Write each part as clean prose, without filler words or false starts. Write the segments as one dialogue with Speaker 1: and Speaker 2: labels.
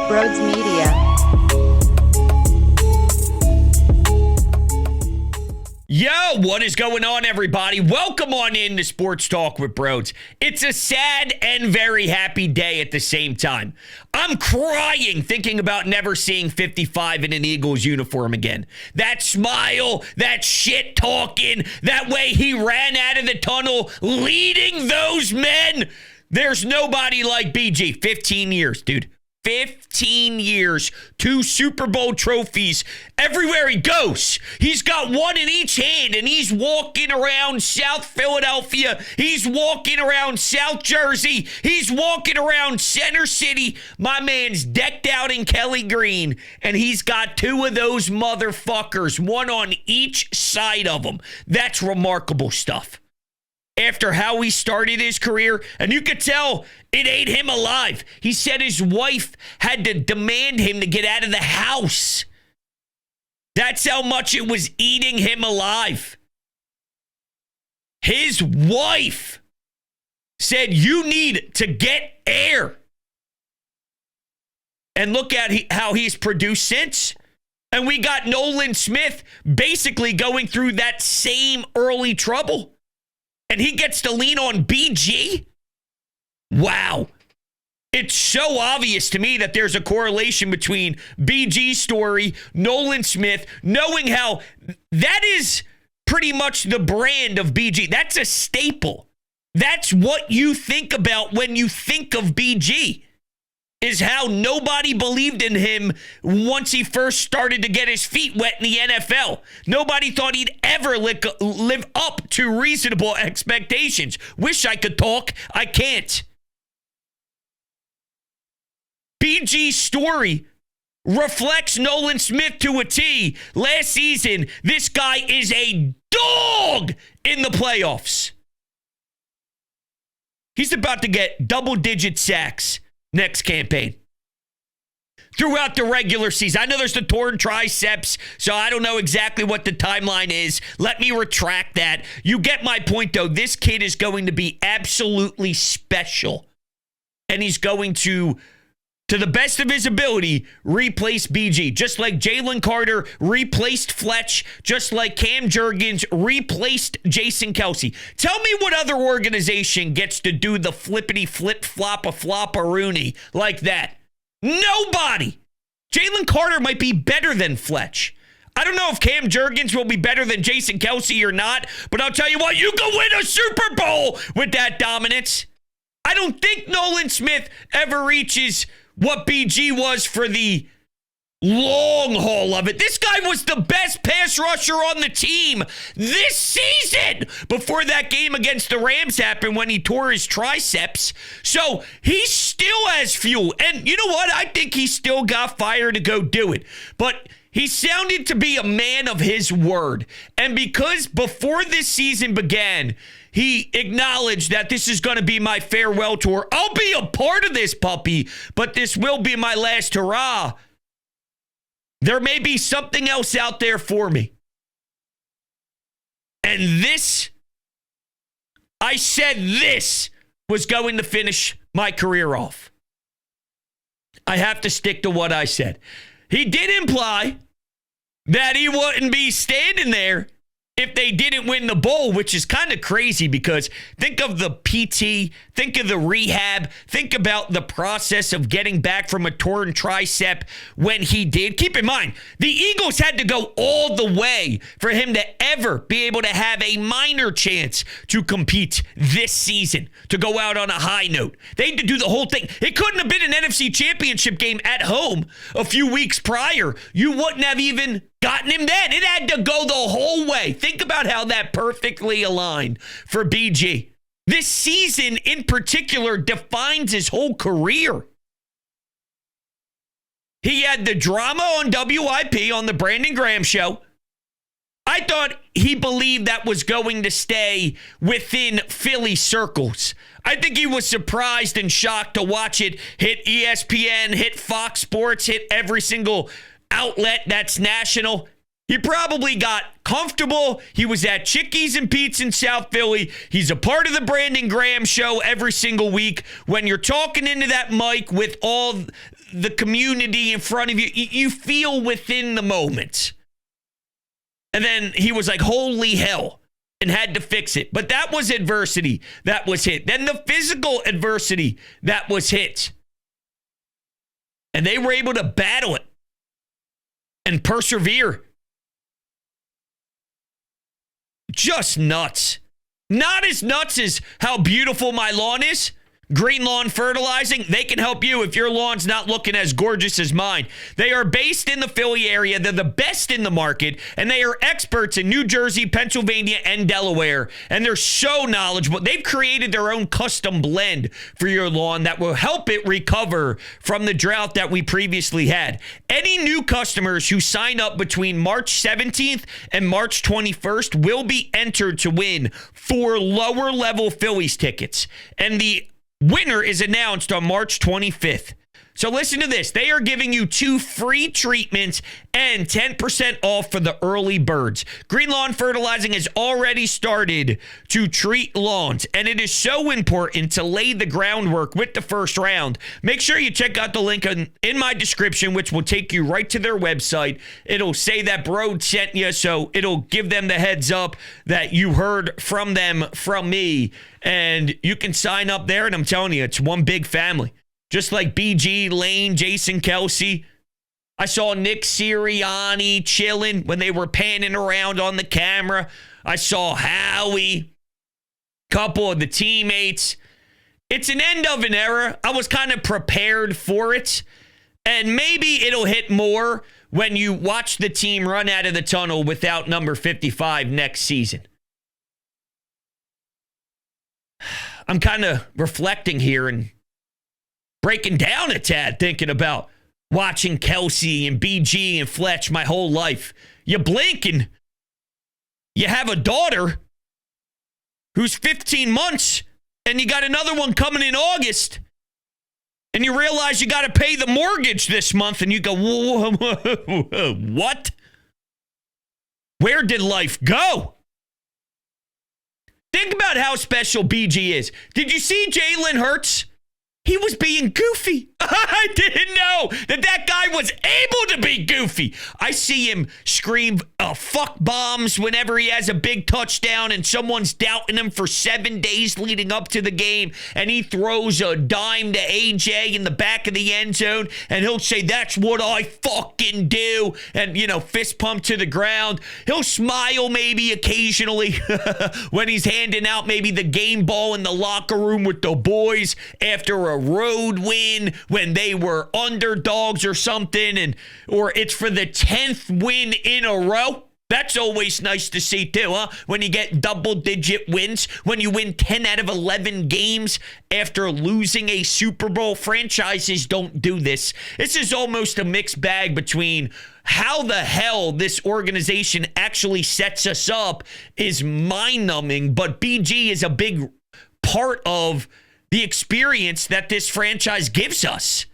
Speaker 1: Brodes Media.
Speaker 2: Yo, what is going on, everybody? Welcome on in to Sports Talk with Brodes. It's a sad and very happy day at the same time. I'm crying thinking about never seeing 55 in an Eagles uniform again. That smile, that shit talking, that way he ran out of the tunnel leading those men. There's nobody like BG. 15 years, dude. 15 years, 2 Super Bowl trophies. Everywhere he goes, he's got one in each hand, and he's walking around South Philadelphia. He's walking around South Jersey. He's walking around Center City. My man's decked out in Kelly Green, and he's got 2 of those motherfuckers, one on each side of him. That's remarkable stuff. After how he started his career, and you could tell it ate him alive. He said his wife had to demand him to get out of the house. That's how much it was eating him alive. His wife said, you need to get air. And look at how he's produced since. And we got Nolan Smith basically going through that same early trouble. And he gets to lean on BG? Wow. It's so obvious to me that there's a correlation between BG's story, Nolan Smith, knowing how that is pretty much the brand of BG. That's a staple. That's what you think about when you think of BG, is how nobody believed in him once he first started to get his feet wet in the NFL. Nobody thought he'd ever live up to reasonable expectations. Wish I could talk. I can't. BG's story reflects Nolan Smith to a T. Last season, this guy is a dog in the playoffs. He's about to get double-digit sacks next campaign. Throughout the regular season. I know there's the torn triceps, so I don't know exactly what the timeline is. Let me retract that. You get my point, though. This kid is going to be absolutely special. And he's going to the best of his ability, replace BG. Just like Jalen Carter replaced Fletch, just like Cam Jurgens replaced Jason Kelce. Tell me what other organization gets to do the flippity flip flop a flop a Rooney like that. Nobody. Jalen Carter might be better than Fletch. I don't know if Cam Jurgens will be better than Jason Kelce or not, but I'll tell you what, you can win a Super Bowl with that dominance. I don't think Nolan Smith ever reaches what BG was for the long haul of it. This guy was the best pass rusher on the team this season before that game against the Rams happened when he tore his triceps. So he still has fuel. And you know what? I think he still got fire to go do it. But he sounded to be a man of his word. And because before this season began, he acknowledged that this is going to be my farewell tour. I'll be a part of this puppy, but this will be my last hurrah. There may be something else out there for me. And I said this was going to finish my career off. I have to stick to what I said. He did imply that he wouldn't be standing there if they didn't win the bowl, which is kind of crazy because think of the PT, think of the rehab, think about the process of getting back from a torn tricep when he did. Keep in mind, the Eagles had to go all the way for him to ever be able to have a minor chance to compete this season, to go out on a high note. They had to do the whole thing. It couldn't have been an NFC Championship game at home a few weeks prior. You wouldn't have even gotten him then. It had to go the whole way. Think about how that perfectly aligned for BG. This season in particular defines his whole career. He had the drama on WIP on the Brandon Graham show. I thought he believed that was going to stay within Philly circles. I think he was surprised and shocked to watch it hit ESPN, hit Fox Sports, hit every single outlet that's national. He probably got comfortable. He was at Chickies and Pete's in South Philly. He's a part of the Brandon Graham show every single week. When you're talking into that mic with all the community in front of you, you feel within the moment. And then he was like, holy hell, and had to fix it. But that was adversity that was hit. Then the physical adversity that was hit. And they were able to battle it and persevere. Just nuts. Not as nuts as how beautiful my lawn is. Green Lawn Fertilizing, they can help you if your lawn's not looking as gorgeous as mine. They are based in the Philly area. They're the best in the market, and they are experts in New Jersey, Pennsylvania, and Delaware. And they're so knowledgeable. They've created their own custom blend for your lawn that will help it recover from the drought that we previously had. Any new customers who sign up between March 17th and March 21st will be entered to win 4 lower level Phillies tickets. And the winner is announced on March 25th. So listen to this. They are giving you 2 free treatments and 10% off for the early birds. Green Lawn Fertilizing has already started to treat lawns, and it is so important to lay the groundwork with the first round. Make sure you check out the link in my description, which will take you right to their website. It'll say that Brodes sent you, so it'll give them the heads up that you heard from them from me, and you can sign up there, and I'm telling you, it's one big family. Just like BG, Lane, Jason Kelsey. I saw Nick Sirianni chilling when they were panning around on the camera. I saw Howie, couple of the teammates. It's an end of an era. I was kind of prepared for it. And maybe it'll hit more when you watch the team run out of the tunnel without number 55 next season. I'm kind of reflecting here and breaking down a tad, thinking about watching Kelsey and BG and Fletch my whole life. You blink and you have a daughter who's 15 months and you got another one coming in August and you realize you got to pay the mortgage this month and you go, whoa, whoa, whoa, what? Where did life go? Think about how special BG is. Did you see Jalen Hurts? He was being goofy. I didn't know that guy was able to be goofy. I see him scream fuck bombs whenever he has a big touchdown and someone's doubting him for 7 days leading up to the game, and he throws a dime to AJ in the back of the end zone, and he'll say, that's what I fucking do, and, fist pump to the ground. He'll smile maybe occasionally when he's handing out maybe the game ball in the locker room with the boys after a road win when they were underdogs or something, or it's for the 10th win in a row. That's always nice to see too, huh? When you get double-digit wins, when you win 10 out of 11 games after losing a Super Bowl. Franchises don't do this. This is almost a mixed bag between how the hell this organization actually sets us up is mind-numbing, but BG is a big part of the experience that this franchise gives us.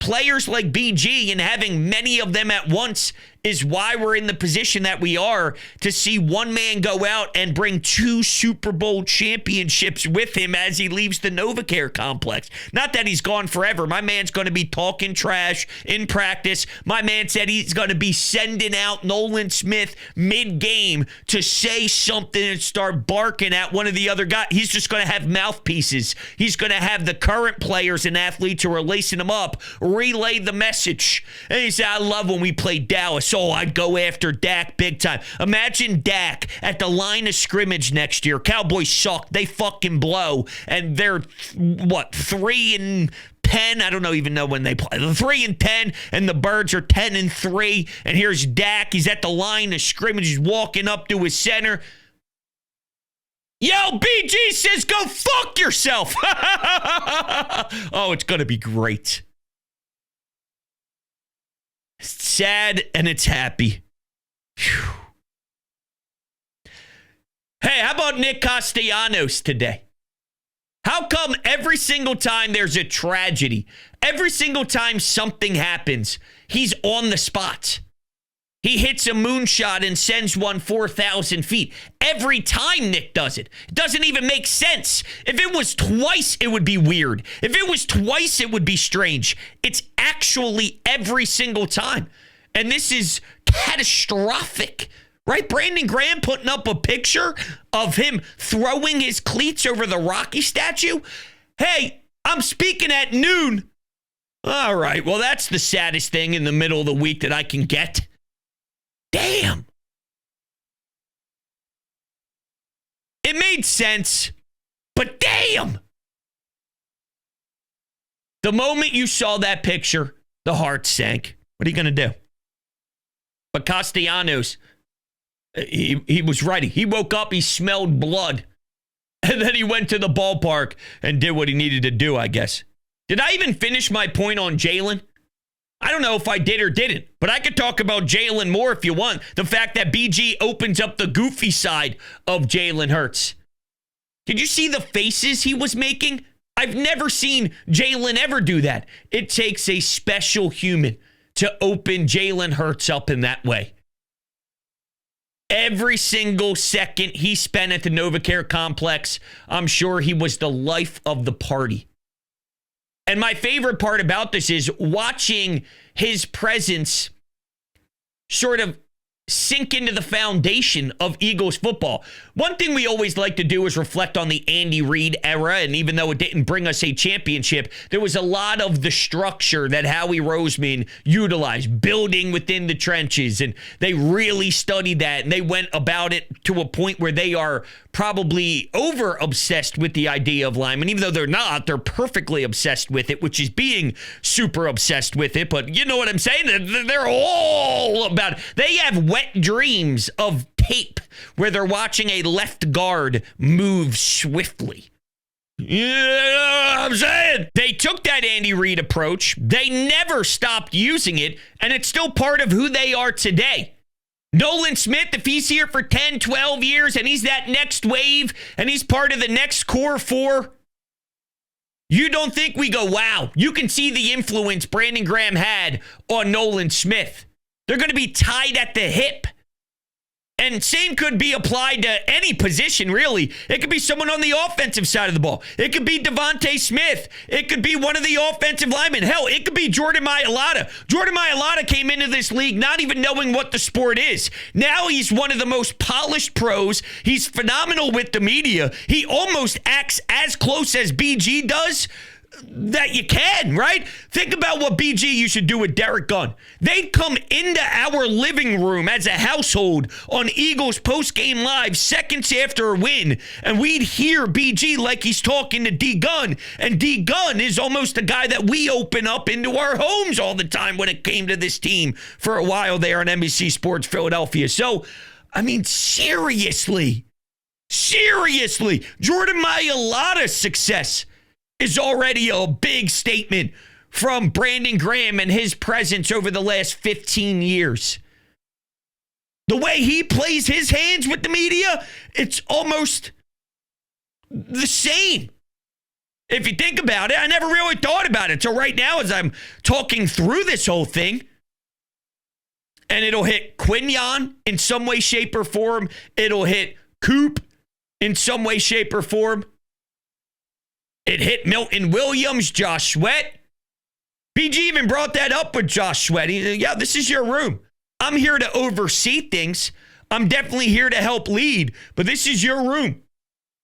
Speaker 2: Players like BG and having many of them at once is why we're in the position that we are, to see one man go out and bring 2 Super Bowl championships with him as he leaves the NovaCare complex. Not that he's gone forever. My man's going to be talking trash in practice. My man said he's going to be sending out Nolan Smith mid-game to say something and start barking at one of the other guys. He's just going to have mouthpieces. He's going to have the current players and athletes who are lacing him up relay the message. And he said, I love when we play Dallas. So I'd go after Dak big time. Imagine Dak at the line of scrimmage next year. Cowboys suck. They fucking blow. And they're, 3-10? I don't even know when they play. 3-10, and the Birds are 10-3. And here's Dak. He's at the line of scrimmage. He's walking up to his center. Yo, BG says, go fuck yourself. Oh, it's going to be great. It's sad and it's happy. Whew. Hey, how about Nick Castellanos today? How come every single time there's a tragedy, every single time something happens, he's on the spot? He hits a moonshot and sends one 4,000 feet. Every time Nick does it. It doesn't even make sense. If it was twice, it would be weird. If it was twice, it would be strange. It's actually every single time. And this is catastrophic, right? Brandon Graham putting up a picture of him throwing his cleats over the Rocky statue. Hey, I'm speaking at noon. All right, well, that's the saddest thing in the middle of the week that I can get. Damn. It made sense, but damn. The moment you saw that picture, the heart sank. What are you going to do? But Castellanos, he was ready. He woke up, he smelled blood, and then he went to the ballpark and did what he needed to do, I guess. Did I even finish my point on Jalen? I don't know if I did or didn't, but I could talk about Jalen more if you want. The fact that BG opens up the goofy side of Jalen Hurts. Did you see the faces he was making? I've never seen Jalen ever do that. It takes a special human to open Jalen Hurts up in that way. Every single second he spent at the NovaCare complex, I'm sure he was the life of the party. And my favorite part about this is watching his presence sort of sink into the foundation of Eagles football. One thing we always like to do is reflect on the Andy Reid era, and even though it didn't bring us a championship, there was a lot of the structure that Howie Roseman utilized, building within the trenches, and they really studied that, and they went about it to a point where they are probably over-obsessed with the idea of linemen. Even though they're not, they're perfectly obsessed with it, which is being super obsessed with it, but you know what I'm saying? They're all about it. They have wet dreams of tape where they're watching a left guard move swiftly. Yeah, I'm saying. They took that Andy Reid approach. They never stopped using it, and it's still part of who they are today. Nolan Smith, if he's here for 10, 12 years, and he's that next wave, and he's part of the next core four, you don't think we go, wow, you can see the influence Brandon Graham had on Nolan Smith. They're going to be tied at the hip. And same could be applied to any position, really. It could be someone on the offensive side of the ball. It could be Devontae Smith. It could be one of the offensive linemen. Hell, it could be Jordan Mailata. Jordan Mailata came into this league not even knowing what the sport is. Now he's one of the most polished pros. He's phenomenal with the media. He almost acts as close as BG does that you can, right? Think about what BG used to do with Derek Gunn. They'd come into our living room as a household on Eagles postgame live seconds after a win, and we'd hear BG like he's talking to D Gunn, and D Gunn is almost the guy that we open up into our homes all the time when it came to this team for a while there on NBC Sports Philadelphia. So, I mean, seriously, Jordan Mailata's success is already a big statement from Brandon Graham and his presence over the last 15 years. The way he plays his hands with the media, it's almost the same. If you think about it, I never really thought about it. So right now, as I'm talking through this whole thing, and it'll hit Quinyon in some way, shape, or form. It'll hit Coop in some way, shape, or form. It hit Milton Williams, Josh Sweat. BG even brought that up with Josh Sweat. He said, yeah, this is your room. I'm here to oversee things. I'm definitely here to help lead, but this is your room.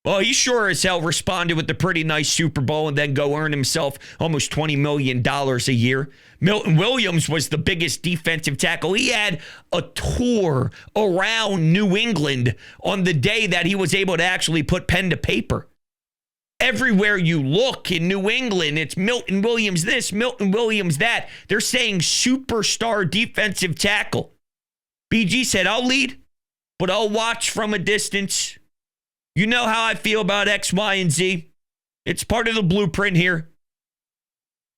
Speaker 2: Well, he sure as hell responded with a pretty nice Super Bowl and then go earn himself almost $20 million a year. Milton Williams was the biggest defensive tackle. He had a tour around New England on the day that he was able to actually put pen to paper. Everywhere you look in New England, it's Milton Williams this, Milton Williams that. They're saying superstar defensive tackle. BG said, I'll lead, but I'll watch from a distance. You know how I feel about X, Y, and Z. It's part of the blueprint here.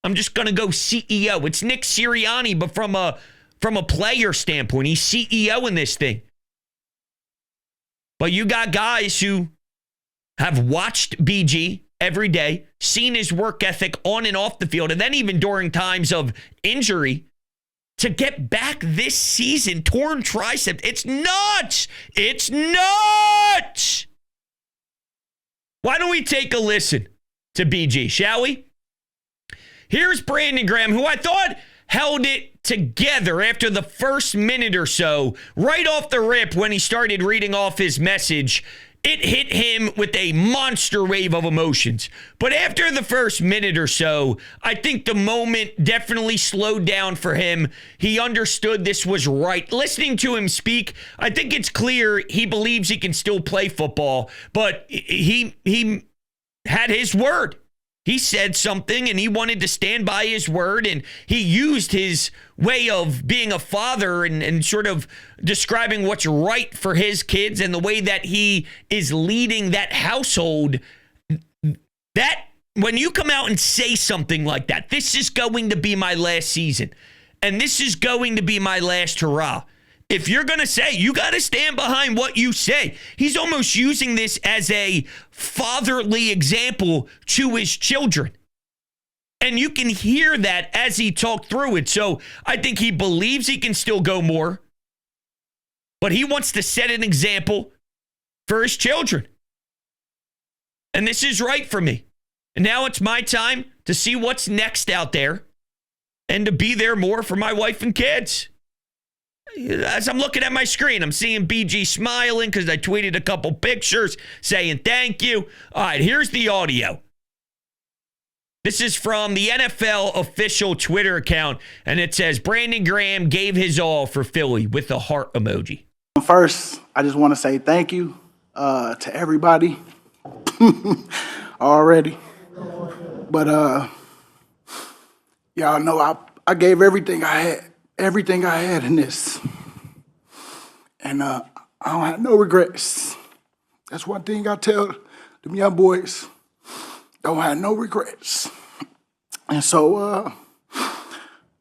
Speaker 2: I'm just going to go CEO. It's Nick Sirianni, but from a player standpoint, he's CEO in this thing. But you got guys who have watched BG every day, seen his work ethic on and off the field, and then even during times of injury, to get back this season, torn tricep. It's nuts. It's nuts. Why don't we take a listen to BG, shall we? Here's Brandon Graham, who I thought held it together after the first minute or so, right off the rip when he started reading off his message. It hit him with a monster wave of emotions. But after the first minute or so, I think the moment definitely slowed down for him. He understood this was right. Listening to him speak, I think it's clear he believes he can still play football, but he had his word. He said something and he wanted to stand by his word, and he used his way of being a father and sort of describing what's right for his kids and the way that he is leading that household. That when you come out and say something like that, this is going to be my last season and this is going to be my last hurrah. If you're going to say, you got to stand behind what you say. He's almost using this as a fatherly example to his children. And you can hear that as he talked through it. So I think he believes he can still go more, but he wants to set an example for his children. And this is right for me. And now it's my time to see what's next out there and to be there more for my wife and kids. As I'm looking at my screen, I'm seeing BG smiling because I tweeted a couple pictures saying thank you. All right, here's the audio. This is from the NFL official Twitter account, and it says, Brandon Graham gave his all for Philly with the heart emoji.
Speaker 1: First, I just want to say thank you to everybody already. But y'all know I gave everything I had in this. And I don't have no regrets. That's one thing I tell them young boys. Don't have no regrets. And so,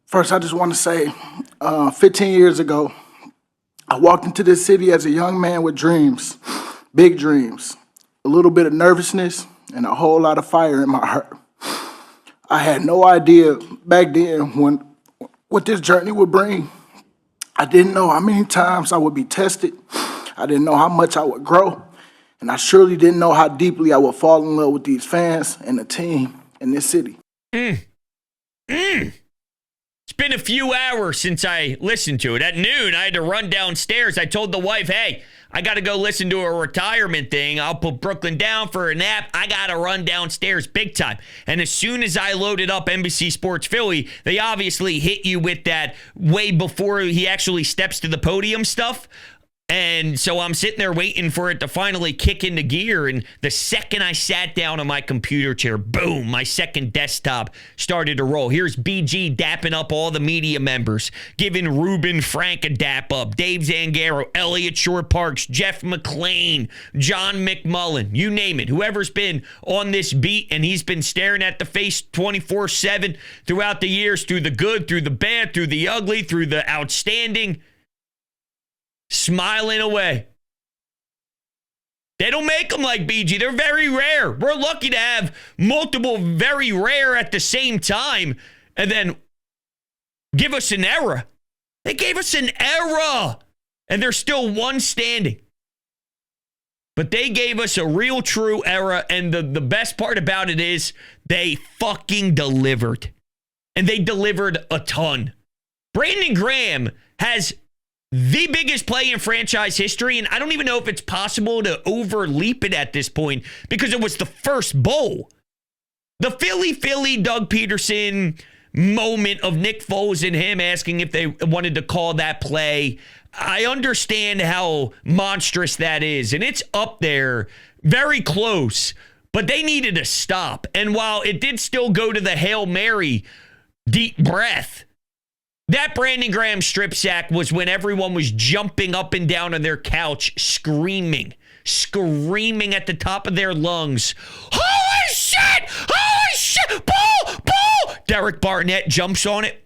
Speaker 1: first I just want to say, 15 years ago, I walked into this city as a young man with dreams, big dreams, a little bit of nervousness, and a whole lot of fire in my heart. I had no idea back then what this journey would bring. I didn't know how many times I would be tested. I didn't know how much I would grow. And I surely didn't know how deeply I would fall in love with these fans and the team in this city.
Speaker 2: It's been a few hours since I listened to it. At noon, I had to run downstairs. I told the wife, hey, I got to go listen to a retirement thing. I'll put Brooklyn down for a nap. I got to run downstairs big time. And as soon as I loaded up NBC Sports Philly, they obviously hit you with that way before he actually steps to the podium stuff. And so I'm sitting there waiting for it to finally kick into gear. And the second I sat down on my computer chair, boom, my second desktop started to roll. Here's BG dapping up all the media members, giving Ruben Frank a dap up, Dave Zangaro, Elliot Shore-Parks, Jeff McClain, John McMullen, you name it. Whoever's been on this beat and he's been staring at the face 24/7 throughout the years, through the good, through the bad, through the ugly, through the outstanding, smiling away. They don't make them like BG. They're very rare. We're lucky to have multiple very rare at the same time and then give us an era. They gave us an era and there's still one standing. But they gave us a real true era, and the best part about it is they fucking delivered. And they delivered a ton. Brandon Graham has the biggest play in franchise history, and I don't even know if it's possible to overleap it at this point because it was the first bowl. The Philly Doug Peterson moment of Nick Foles and him asking if they wanted to call that play. I understand how monstrous that is, and it's up there, very close, but they needed to stop. And while it did still go to the Hail Mary deep breath, that Brandon Graham strip sack was when everyone was jumping up and down on their couch, screaming at the top of their lungs. Holy shit! Holy shit! Bull! Derek Barnett jumps on it.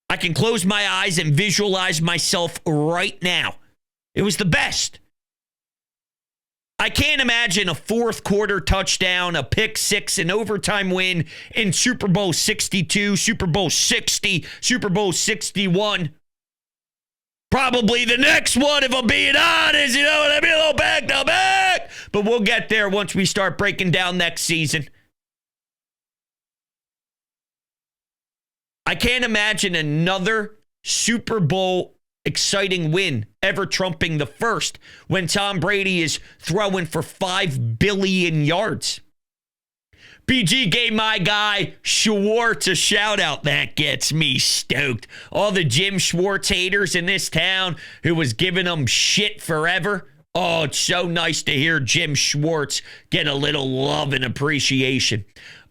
Speaker 2: I can close my eyes and visualize myself right now. It was the best. I can't imagine a fourth quarter touchdown, a pick six, an overtime win in Super Bowl 62, Super Bowl 60, Super Bowl 61. Probably the next one, if I'm being honest, you know what I mean? A little back, now back. But we'll get there once we start breaking down next season. I can't imagine another Super Bowl exciting win ever trumping the first when Tom Brady is throwing for 5 billion yards. BG gave my guy Schwartz a shout out. That gets me stoked. All the Jim Schwartz haters in this town who was giving them shit forever. Oh, it's so nice to hear Jim Schwartz get a little love and appreciation.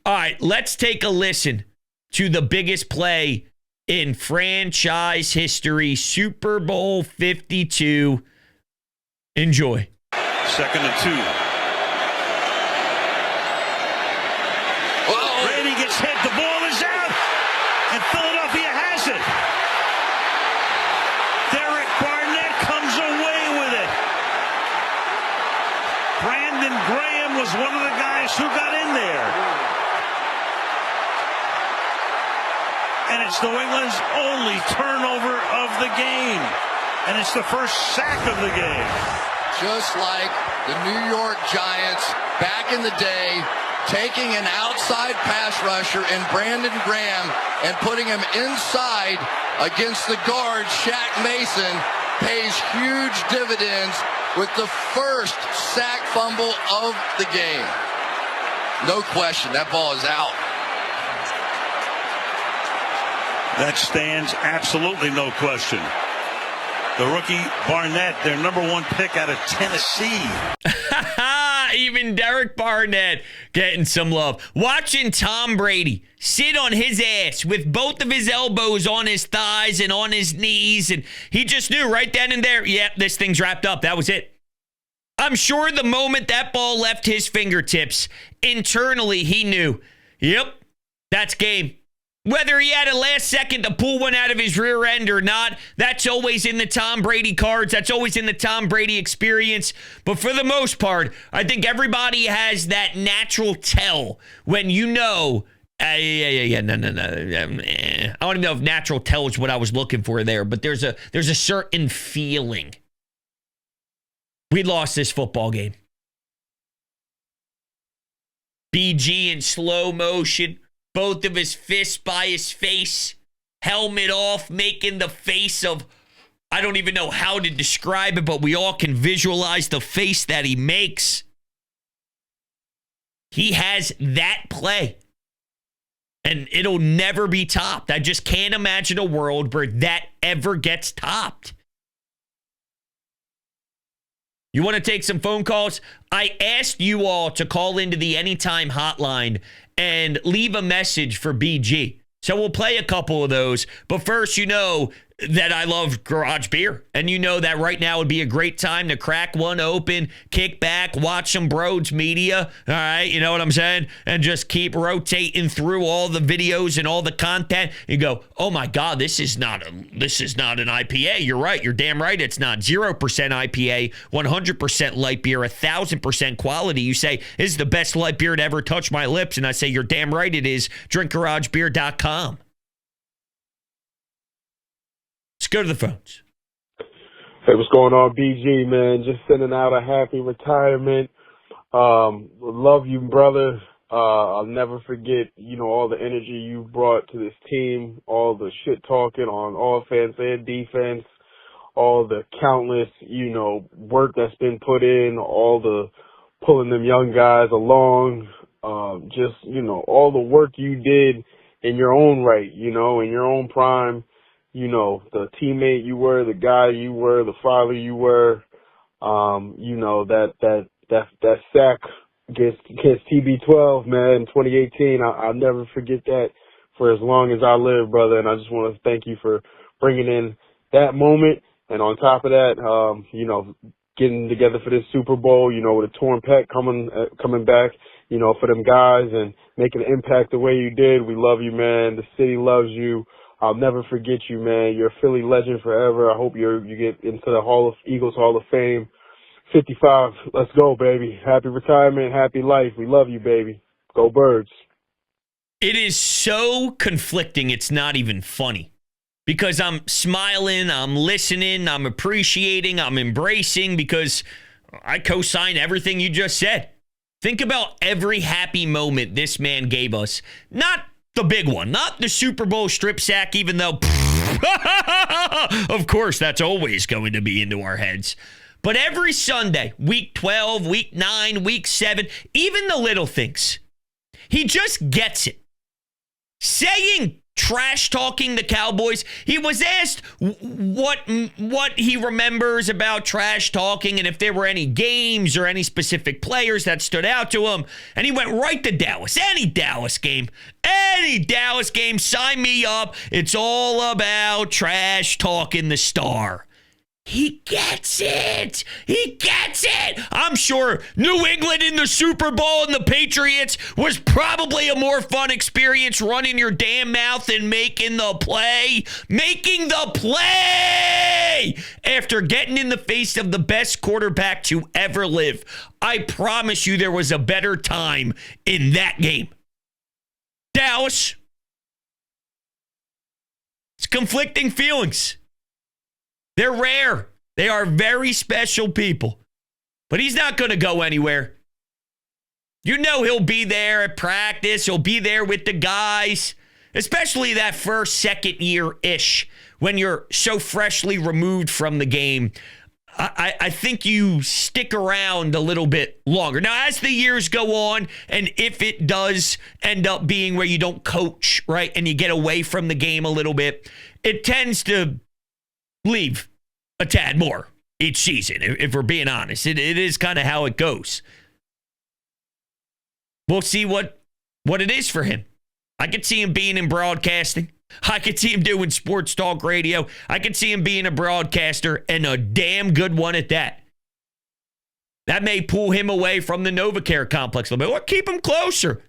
Speaker 2: All right, let's take a listen to the biggest play in franchise history, Super Bowl 52. Enjoy.
Speaker 3: 2nd and 2.
Speaker 4: Whoa.
Speaker 3: Brady gets hit. The ball is out. And Philadelphia has it. Derek Barnett comes away with it. Brandon Graham was one of the guys who got in there. And it's New England's only turnover of the game. And it's the first sack of the game.
Speaker 4: Just like the New York Giants back in the day, taking an outside pass rusher in Brandon Graham and putting him inside against the guard, Shaq Mason, pays huge dividends with the first sack fumble of the game. No question, that ball is out.
Speaker 3: That stands absolutely no question. The rookie Barnett, their number 1 pick out of Tennessee.
Speaker 2: Even Derek Barnett getting some love. Watching Tom Brady sit on his ass with both of his elbows on his thighs and on his knees. And he just knew right then and there, yep, this thing's wrapped up. That was it. I'm sure the moment that ball left his fingertips, internally he knew, yep, that's game. Whether he had a last second to pull one out of his rear end or not, that's always in the Tom Brady cards. That's always in the Tom Brady experience. But for the most part, I think everybody has that natural tell when you know, no. I don't even know if natural tell is what I was looking for there, but there's a certain feeling. We lost this football game. BG in slow motion. Both of his fists by his face, helmet off, making the face of, I don't even know how to describe it, but we all can visualize the face that he makes. He has that play, and it'll never be topped. I just can't imagine a world where that ever gets topped. You want to take some phone calls? I asked you all to call into the Anytime hotline and leave a message for BG. So we'll play a couple of those. But first, you know that I love garage beer. And you know that right now would be a great time to crack one open, kick back, watch some Brodes media. All right, you know what I'm saying? And just keep rotating through all the videos and all the content. You go, oh my God, this is not an IPA. You're right. You're damn right. It's not 0% IPA, 100% light beer, 1,000% quality. You say, this is the best light beer to ever touch my lips. And I say, you're damn right it is. DrinkGarageBeer.com. Let's go to the phones.
Speaker 5: Hey, what's going on, BG, man? Just sending out a happy retirement. Love you, brother. I'll never forget, all the energy you brought to this team, all the shit talking on offense and defense, all the countless, work that's been put in, all the pulling them young guys along, all the work you did in your own right, in your own prime. The teammate you were, the guy you were, the father you were, that sack against TB12, man, in 2018. I'll never forget that for as long as I live, brother. And I just want to thank you for bringing in that moment. And on top of that, getting together for this Super Bowl, with a torn pec coming back, for them guys and making an impact the way you did. We love you, man. The city loves you. I'll never forget you, man. You're a Philly legend forever. I hope you get into the Eagles Hall of Fame 55. Let's go, baby. Happy retirement, happy life. We love you, baby. Go Birds.
Speaker 2: It is so conflicting, it's not even funny. Because I'm smiling, I'm listening, I'm appreciating, I'm embracing, because I co-sign everything you just said. Think about every happy moment this man gave us. Not the big one, not the Super Bowl strip sack, even though, of course, that's always going to be into our heads. But every Sunday, week 12, week 9, week 7, even the little things, he just gets it. Saying trash talking the Cowboys, he was asked what he remembers about trash talking and if there were any games or any specific players that stood out to him, and he went right to Dallas. Any Dallas game, sign me up. It's all about trash talking the star. He gets it. He gets it. I'm sure New England in the Super Bowl and the Patriots was probably a more fun experience running your damn mouth and making the play. Making the play after getting in the face of the best quarterback to ever live. I promise you there was a better time in that game. Dallas. It's conflicting feelings. They're rare. They are very special people. But he's not going to go anywhere. You know he'll be there at practice. He'll be there with the guys, especially that first, second year-ish when you're so freshly removed from the game. I think you stick around a little bit longer. Now, as the years go on, and if it does end up being where you don't coach, right, and you get away from the game a little bit, it tends to leave a tad more each season, if we're being honest. It is kind of how it goes. We'll see what it is for him. I could see him being in broadcasting. I could see him doing sports talk radio. I could see him being a broadcaster, and a damn good one at that. That may pull him away from the NovaCare complex a little bit, or keep him closer.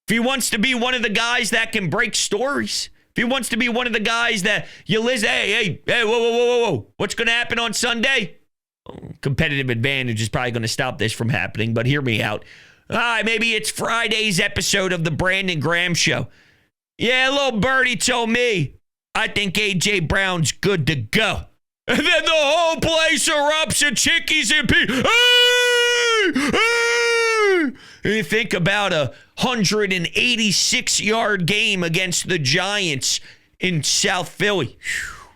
Speaker 2: If he wants to be one of the guys that can break stories, if he wants to be one of the guys that you listen, hey, whoa, what's going to happen on Sunday? Competitive advantage is probably going to stop this from happening, but hear me out. All right, maybe it's Friday's episode of the Brandon Graham Show. Yeah, little birdie told me, I think A.J. Brown's good to go. And then the whole place erupts and chickies and people. Hey! And you think about a 186-yard game against the Giants in South Philly. Whew.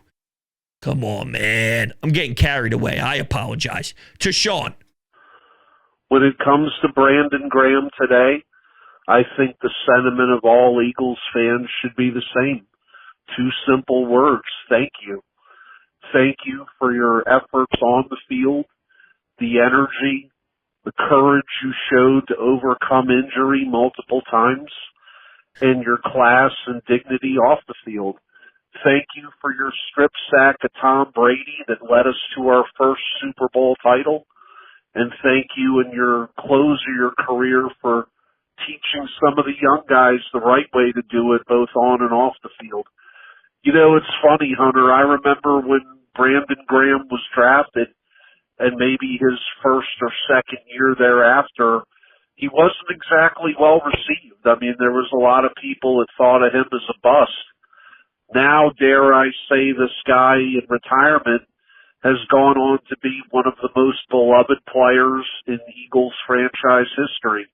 Speaker 2: Come on, man. I'm getting carried away. I apologize. To Sean.
Speaker 6: When it comes to Brandon Graham today, I think the sentiment of all Eagles fans should be the same. Two simple words. Thank you. Thank you for your efforts on the field, the energy, the courage you showed to overcome injury multiple times, and your class and dignity off the field. Thank you for your strip sack of Tom Brady that led us to our first Super Bowl title. And thank you in your close of your career for teaching some of the young guys the right way to do it, both on and off the field. You know, it's funny, Hunter. I remember when Brandon Graham was drafted, and maybe his first or second year thereafter, he wasn't exactly well received. I mean, there was a lot of people that thought of him as a bust. Now, dare I say, this guy in retirement has gone on to be one of the most beloved players in Eagles franchise history.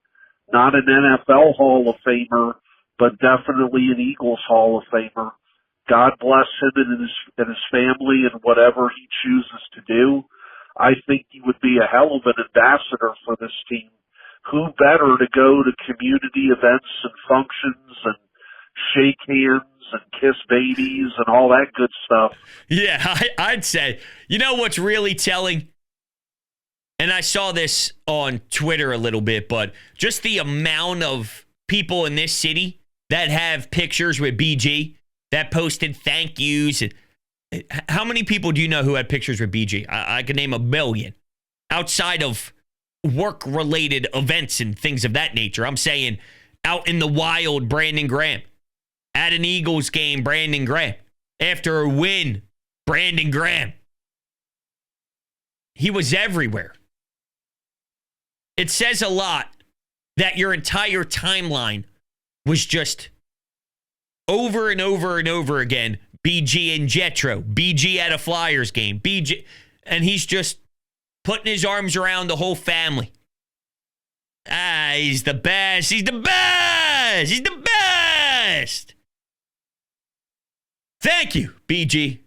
Speaker 6: Not an NFL Hall of Famer, but definitely an Eagles Hall of Famer. God bless him and his family and whatever he chooses to do. I think he would be a hell of an ambassador for this team. Who better to go to community events and functions and shake hands and kiss babies and all that good stuff?
Speaker 2: Yeah, I'd say. You know what's really telling? And I saw this on Twitter a little bit, but just the amount of people in this city that have pictures with BG, that posted thank yous. How many people do you know who had pictures with BG? I could name a million. Outside of work-related events and things of that nature. I'm saying out in the wild, Brandon Graham. At an Eagles game, Brandon Graham. After a win, Brandon Graham. He was everywhere. It says a lot that your entire timeline was just over and over and over again. BG and Jetro, BG at a Flyers game, BG, and he's just putting his arms around the whole family. He's the best. He's the best. He's the best. Thank you, BG.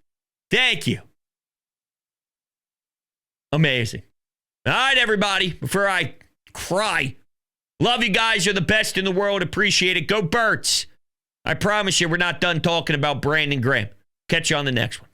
Speaker 2: Thank you. Amazing. All right, everybody, before I cry, love you guys. You're the best in the world. Appreciate it. Go Birds. I promise you we're not done talking about Brandon Graham. Catch you on the next one.